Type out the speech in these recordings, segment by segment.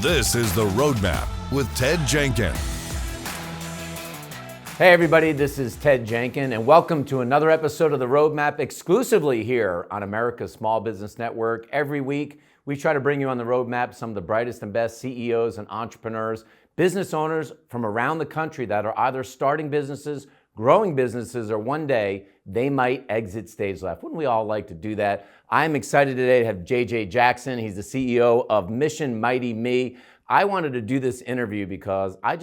This is The Roadmap with Ted Jenkin. Hey everybody, this is Ted Jenkin, and welcome to another episode of The Roadmap exclusively here on America's Small Business Network. Every week, we try to bring you on the roadmap some of the brightest and best CEOs and entrepreneurs, business owners from around the country that are either starting businesses, growing businesses, or one day they might exit stage left. Wouldn't we all like to do that? I'm excited today to have Jaxson. He's the CEO of Mission MightyMe. I wanted to do this interview because I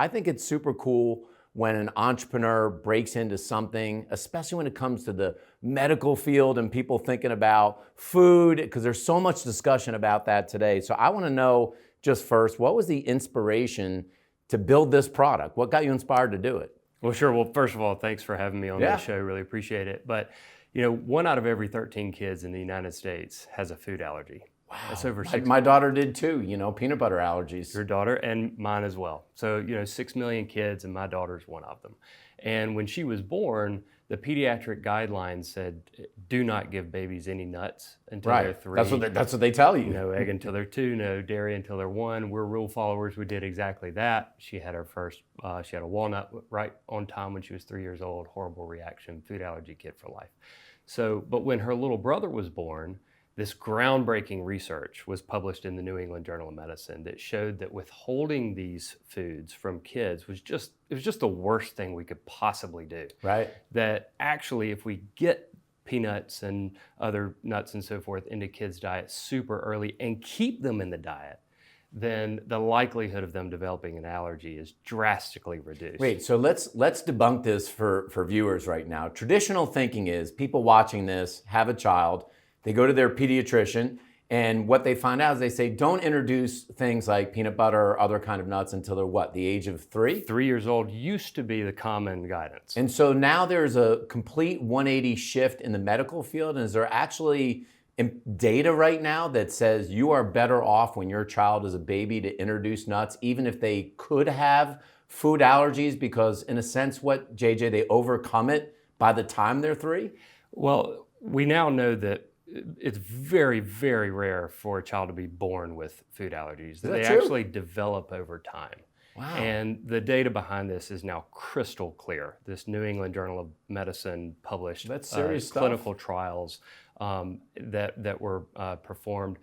think it's super cool when an entrepreneur breaks into something, especially when it comes to the medical field and people thinking about food, because there's so much discussion about that today. So I want to know just first, what was the inspiration to build this product? What got you inspired to do it? Well, sure. Well, first of all, thanks for having me on the show. Really appreciate it. But, 1 out of every 13 kids in the United States has a food allergy. Wow. That's over 6 My daughter did too, peanut butter allergies. Your daughter and mine as well. So, 6 million kids and my daughter's one of them. And when she was born, the pediatric guidelines said, do not give babies any nuts until they're 3. That's what they tell you. No egg until they're 2, no dairy until they're 1. We're rule followers. We did exactly that. She had she had a walnut right on time when she was 3 years old. Horrible reaction, food allergy kid for life. But when her little brother was born, this groundbreaking research was published in the New England Journal of Medicine that showed that withholding these foods from kids was just the worst thing we could possibly do. Right. That actually, if we get peanuts and other nuts and so forth into kids' diets super early and keep them in the diet, then the likelihood of them developing an allergy is drastically reduced. Wait, so let's debunk this for viewers right now. Traditional thinking is people watching this have a child, they go to their pediatrician, and what they find out is they say, don't introduce things like peanut butter or other kind of nuts until they're what, the age of 3? 3 years old used to be the common guidance. And so now there's a complete 180 shift in the medical field. And is there actually data right now that says you are better off when your child is a baby to introduce nuts, even if they could have food allergies? Because in a sense, they overcome it by the time they're 3? Well, we now know that it's very, very rare for a child to be born with food allergies. They actually develop over time. Wow. And the data behind this is now crystal clear. This New England Journal of Medicine published clinical trials that were performed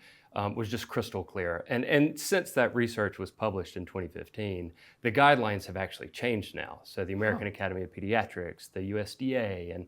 was just crystal clear. And since that research was published in 2015, the guidelines have actually changed now. So the American Academy of Pediatrics, the USDA, and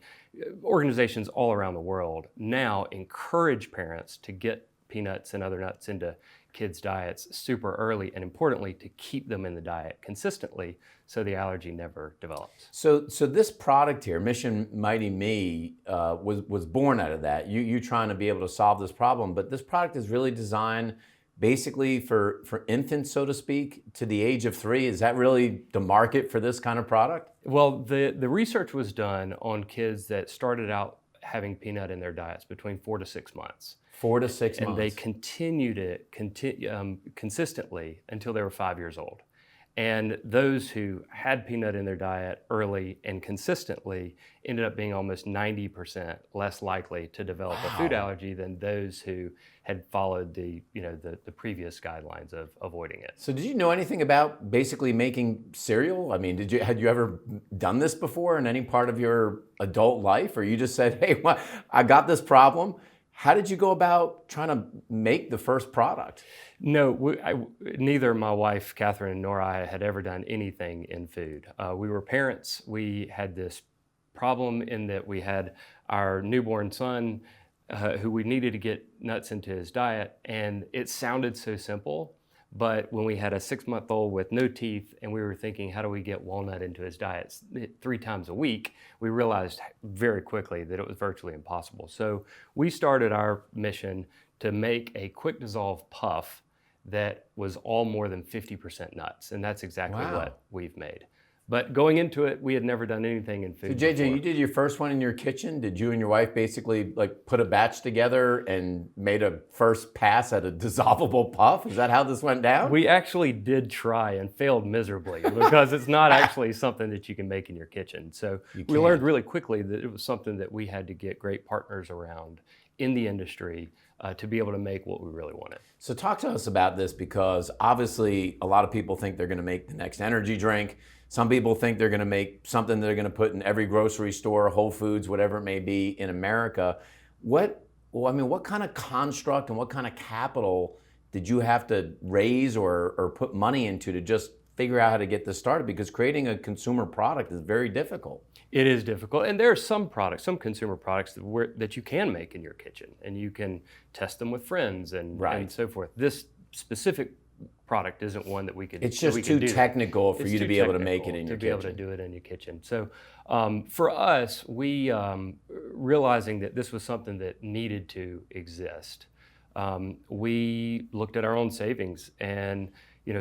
organizations all around the world now encourage parents to get peanuts and other nuts into kids' diets super early, and importantly, to keep them in the diet consistently so the allergy never develops. So this product here, Mission MightyMe, was born out of that. You trying to be able to solve this problem, but this product is really designed basically for infants, so to speak, to the age of 3. Is that really the market for this kind of product? Well, the research was done on kids that started out having peanut in their diets between 4 to 6 months. 4 to 6 months. And they continued it consistently until they were 5 years old. And those who had peanut in their diet early and consistently ended up being almost 90% less likely to develop a food allergy than those who had followed the previous guidelines of avoiding it. So did you know anything about basically making cereal? I mean, had you ever done this before in any part of your adult life? Or you just said, hey, I got this problem. How did you go about trying to make the first product? No, neither my wife, Catherine, nor I had ever done anything in food. We were parents. We had this problem in that we had our newborn son who we needed to get nuts into his diet, and it sounded so simple. But when we had a 6-month-old with no teeth and we were thinking, how do we get walnut into his diet 3 times a week, we realized very quickly that it was virtually impossible. So we started our mission to make a quick dissolve puff that was all more than 50% nuts. And that's exactly what we've made. But going into it, we had never done anything in food. So JJ, before. you did your first one in your kitchen. Did you and your wife basically put a batch together and made a first pass at a dissolvable puff? Is that how this went down? We actually did try and failed miserably because it's not actually something that you can make in your kitchen. So we learned really quickly that it was something that we had to get great partners around in the industry to be able to make what we really wanted. So talk to us about this, because obviously a lot of people think they're going to make the next energy drink. Some people think they're going to make something they're going to put in every grocery store, Whole Foods, whatever it may be in America. What kind of construct and what kind of capital did you have to raise or put money into to just figure out how to get this started? Because creating a consumer product is very difficult. It is difficult, and there are some products, some consumer products that you can make in your kitchen, and you can test them with friends and so forth. This specific product isn't one that we could. It's just too technical for you to be able to make it in your kitchen. To be able to do it in your kitchen. So for us, we realizing that this was something that needed to exist, we looked at our own savings and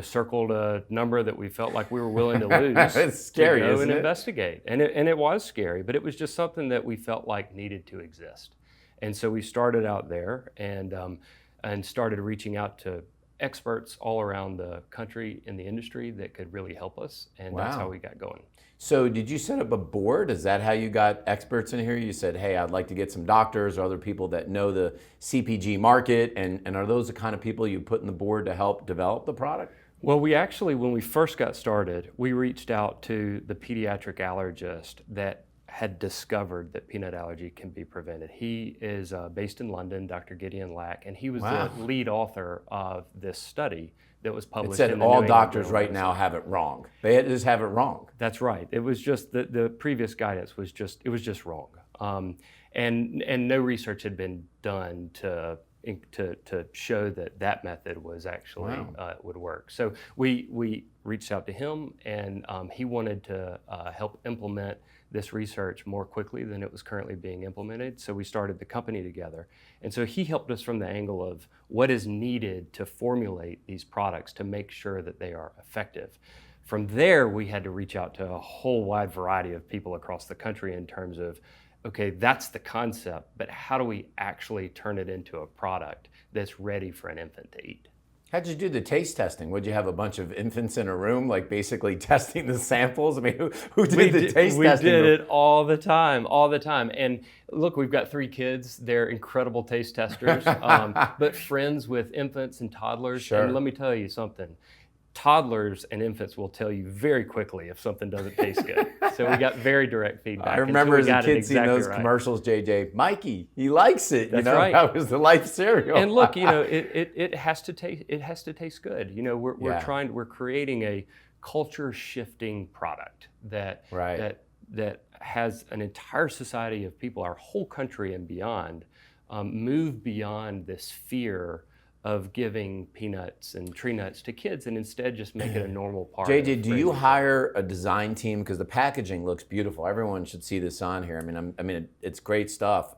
circled a number that we felt like we were willing to lose. It's scary, to go isn't and it? investigate. And it was scary, but it was just something that we felt like needed to exist. And so we started out there and started reaching out to experts all around the country in the industry that could really help us. And that's how we got going. So did you set up a board? Is that how you got experts in here? You said, hey, I'd like to get some doctors or other people that know the CPG market, and are those the kind of people you put in the board to help develop the product? Well, we actually, when we first got started, we reached out to the pediatric allergist that had discovered that peanut allergy can be prevented. He is based in London, Dr. Gideon Lack, and he was the lead author of this study that was published. It said in the all New doctors England right Journal now of Medicine. have it wrong. They just have it wrong. That's right. It was just the previous guidance was just wrong, and no research had been done to show that method was actually would work. So we reached out to him, and he wanted to help implement this research more quickly than it was currently being implemented. So we started the company together. And so he helped us from the angle of what is needed to formulate these products to make sure that they are effective. From there, we had to reach out to a whole wide variety of people across the country in terms of, okay, that's the concept, but how do we actually turn it into a product that's ready for an infant to eat? How'd you do the taste testing? Would you have a bunch of infants in a room, like basically testing the samples? I mean, who did the taste testing? We did it all the time. And look, we've got 3 kids. They're incredible taste testers, but friends with infants and toddlers. Sure. And let me tell you something. Toddlers and infants will tell you very quickly if something doesn't taste good. So we got very direct feedback. I remember as a kid seeing those right. commercials, JJ, Mikey, he likes it. That's right. That was the life cereal. And look, it has to taste. It has to taste good. We're creating a culture shifting product that has an entire society of people, our whole country and beyond, move beyond this fear of giving peanuts and tree nuts to kids, and instead just make it a normal part. JJ, do you hire a design team? Because the packaging looks beautiful. Everyone should see this on here. I mean, it's great stuff.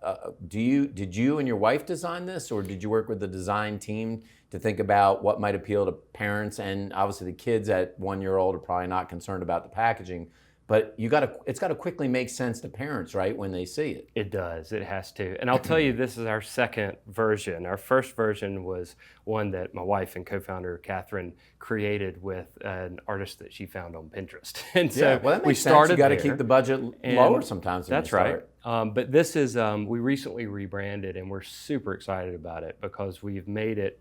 Did you and your wife design this, or did you work with the design team to think about what might appeal to parents? And obviously, the kids at 1-year-old are probably not concerned about the packaging. But it's got to quickly make sense to parents, right, when they see it. It does. It has to. And I'll tell you, this is our second version. Our first version was one that my wife and co-founder Catherine created with an artist that she found on Pinterest. And so well, that makes we sense. started You got to there. keep the budget lower sometimes. That's right. But this is we recently rebranded, and we're super excited about it because we've made it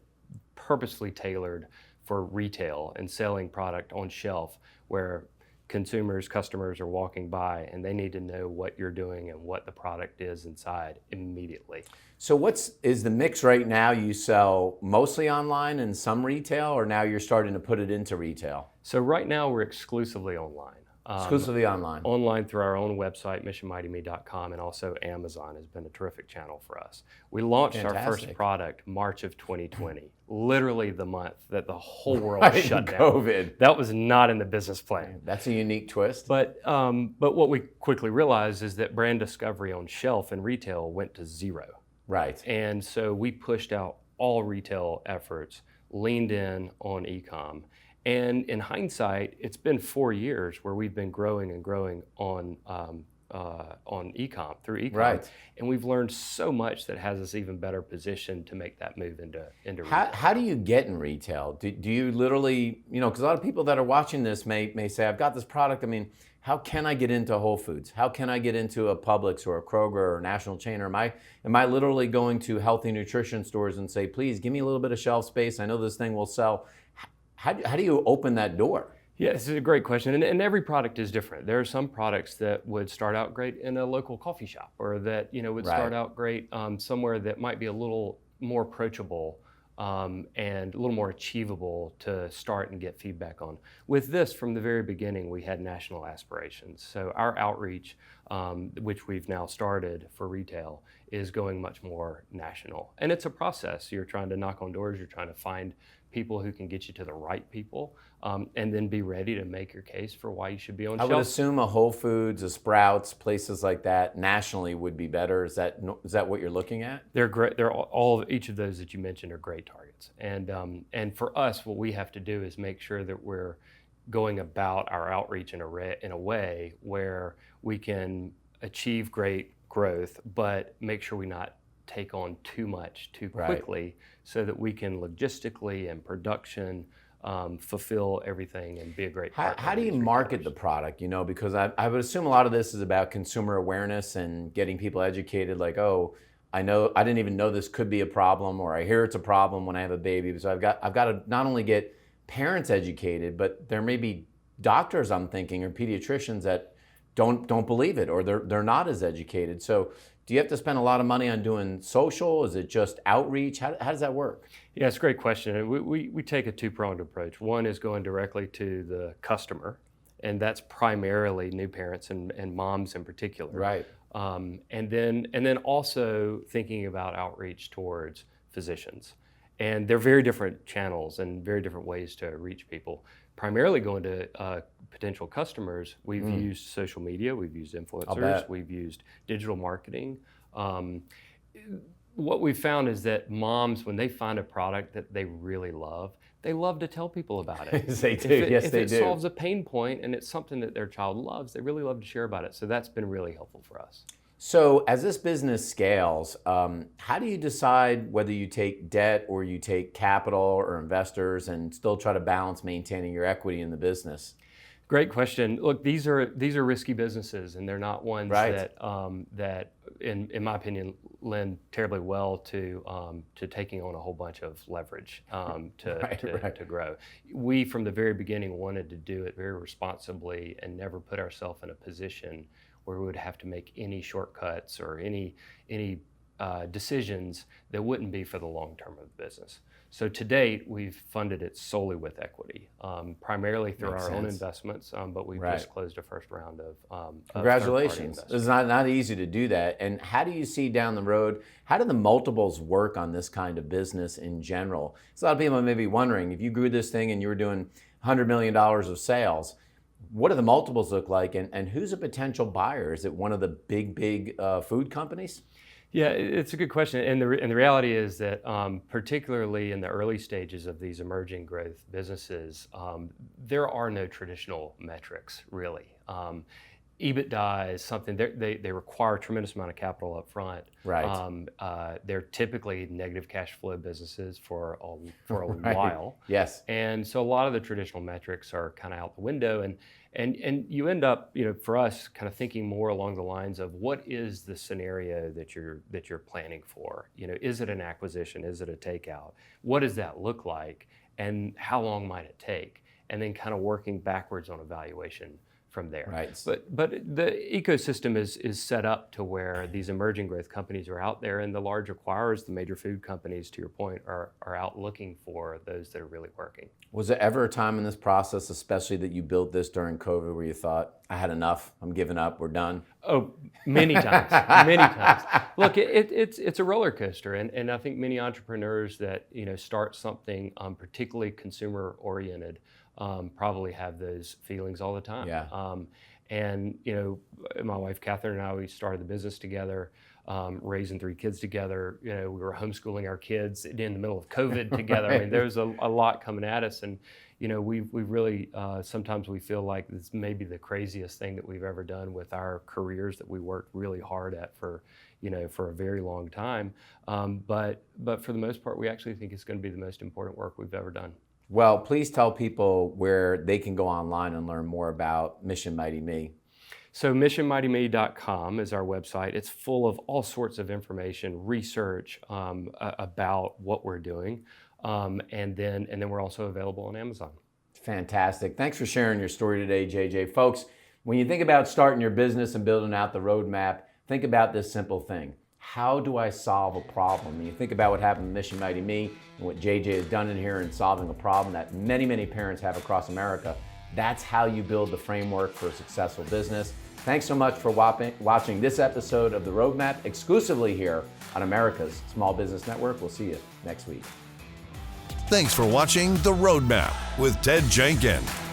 purposely tailored for retail and selling product on shelf where customers are walking by and they need to know what you're doing and what the product is inside immediately. So is the mix right now? You sell mostly online and some retail, or now you're starting to put it into retail? So right now we're exclusively online. Exclusively online. Online through our own website, missionmightyme.com, and also Amazon has been a terrific channel for us. We launched our first product March of 2020, literally the month that the whole world shut down. COVID. That was not in the business plan. That's a unique twist. But what we quickly realized is that brand discovery on shelf and retail went to 0. Right. And so we pushed out all retail efforts, leaned in on e-com. And in hindsight, it's been 4 years where we've been growing and growing on on e-com through e-com, Right. and we've learned so much that has us even better positioned to make that move into retail. How do you get in retail? Do you literally, because a lot of people that are watching this may say, I've got this product. I mean, how can I get into Whole Foods? How can I get into a Publix or a Kroger or a national chain? Or am I literally going to healthy nutrition stores and say, please give me a little bit of shelf space. I know this thing will sell. How do you open that door? Yeah, this is a great question, and every product is different. There are some products that would start out great in a local coffee shop, or that would start out great somewhere that might be a little more approachable and a little more achievable to start and get feedback on. With this, from the very beginning, we had national aspirations. So our outreach, which we've now started for retail, is going much more national. And it's a process. You're trying to knock on doors, you're trying to find people who can get you to the right people, and then be ready to make your case for why you should be on shelf. I would assume a Whole Foods, a Sprouts, places like that nationally would be better. Is that what you're looking at? They're great. Each of those that you mentioned are great targets. And for us, what we have to do is make sure that we're going about our outreach in a way where we can achieve great growth, but make sure we not take on too much too quickly, so that we can logistically and production fulfill everything and be a great partner. How do you market the product? Because I would assume a lot of this is about consumer awareness and getting people educated. Like, oh, I didn't even know this could be a problem, or I hear it's a problem when I have a baby. So I've got to not only get parents educated, but there may be doctors, I'm thinking, or pediatricians that don't believe it, or they're not as educated. So do you have to spend a lot of money on doing social? Is it just outreach? How does that work? Yeah, it's a great question. We take a two-pronged approach. One is going directly to the customer, and that's primarily new parents and moms in particular. Right. And then also thinking about outreach towards physicians. And they're very different channels and very different ways to reach people. Primarily going to potential customers, we've used social media, we've used influencers, we've used digital marketing. What we've found is that moms, when they find a product that they really love, they love to tell people about it. They do, If they it do. solves a pain point and it's something that their child loves, they really love to share about it. So that's been really helpful for us. So as this business scales, how do you decide whether you take debt or you take capital or investors and still try to balance maintaining your equity in the business? Great question. Look, these are risky businesses, and they're not ones that in my opinion, lend terribly well to taking on a whole bunch of leverage to grow. We, from the very beginning, wanted to do it very responsibly and never put ourselves in a position where we would have to make any shortcuts or any decisions that wouldn't be for the long term of the business. So to date, we've funded it solely with equity, primarily through our own investments, but we've just closed a first round of Congratulations. It's not easy to do that. And how do you see down the road, how do the multiples work on this kind of business in general? So a lot of people may be wondering, if you grew this thing and you were doing $100 million of sales, what do the multiples look like, and who's a potential buyer? Is it one of the big food companies? Yeah, it's a good question, and the reality is that particularly in the early stages of these emerging growth businesses, there are no traditional metrics really. EBITDA is something they require a tremendous amount of capital up front. Right. They're typically negative cash flow businesses for a while. Yes. And so a lot of the traditional metrics are kind of out the window, and you end up, for us, kind of thinking more along the lines of what is the scenario that you're planning for? Is it an acquisition? Is it a takeout? What does that look like? And how long might it take? And then kind of working backwards on evaluation from there. Right. But the ecosystem is set up to where these emerging growth companies are out there, and the large acquirers, the major food companies, to your point, are out looking for those that are really working. Was there ever a time in this process, especially that you built this during COVID, where you thought, I had enough, I'm giving up, we're done? Oh, many times, many times. Look, it's a roller coaster, and I think many entrepreneurs that start something particularly consumer oriented probably have those feelings all the time. Yeah. And, my wife, Catherine, and I, we started the business together, raising 3 kids together. We were homeschooling our kids in the middle of COVID together. Right. I mean, there's a lot coming at us. And, we really, sometimes we feel like this may be the craziest thing that we've ever done with our careers that we worked really hard at for a very long time. But for the most part, we actually think it's going to be the most important work we've ever done. Well, please tell people where they can go online and learn more about Mission MightyMe. So missionmightyme.com is our website. It's full of all sorts of information, research about what we're doing. And then we're also available on Amazon. Fantastic. Thanks for sharing your story today, JJ. Folks, when you think about starting your business and building out the roadmap, think about this simple thing. How do I solve a problem? When you think about what happened to Mission MightyMe and what JJ has done in here in solving a problem that many, many parents have across America, that's how you build the framework for a successful business. Thanks so much for watching this episode of The Roadmap exclusively here on America's Small Business Network. We'll see you next week. Thanks for watching The Roadmap with Ted Jaxson.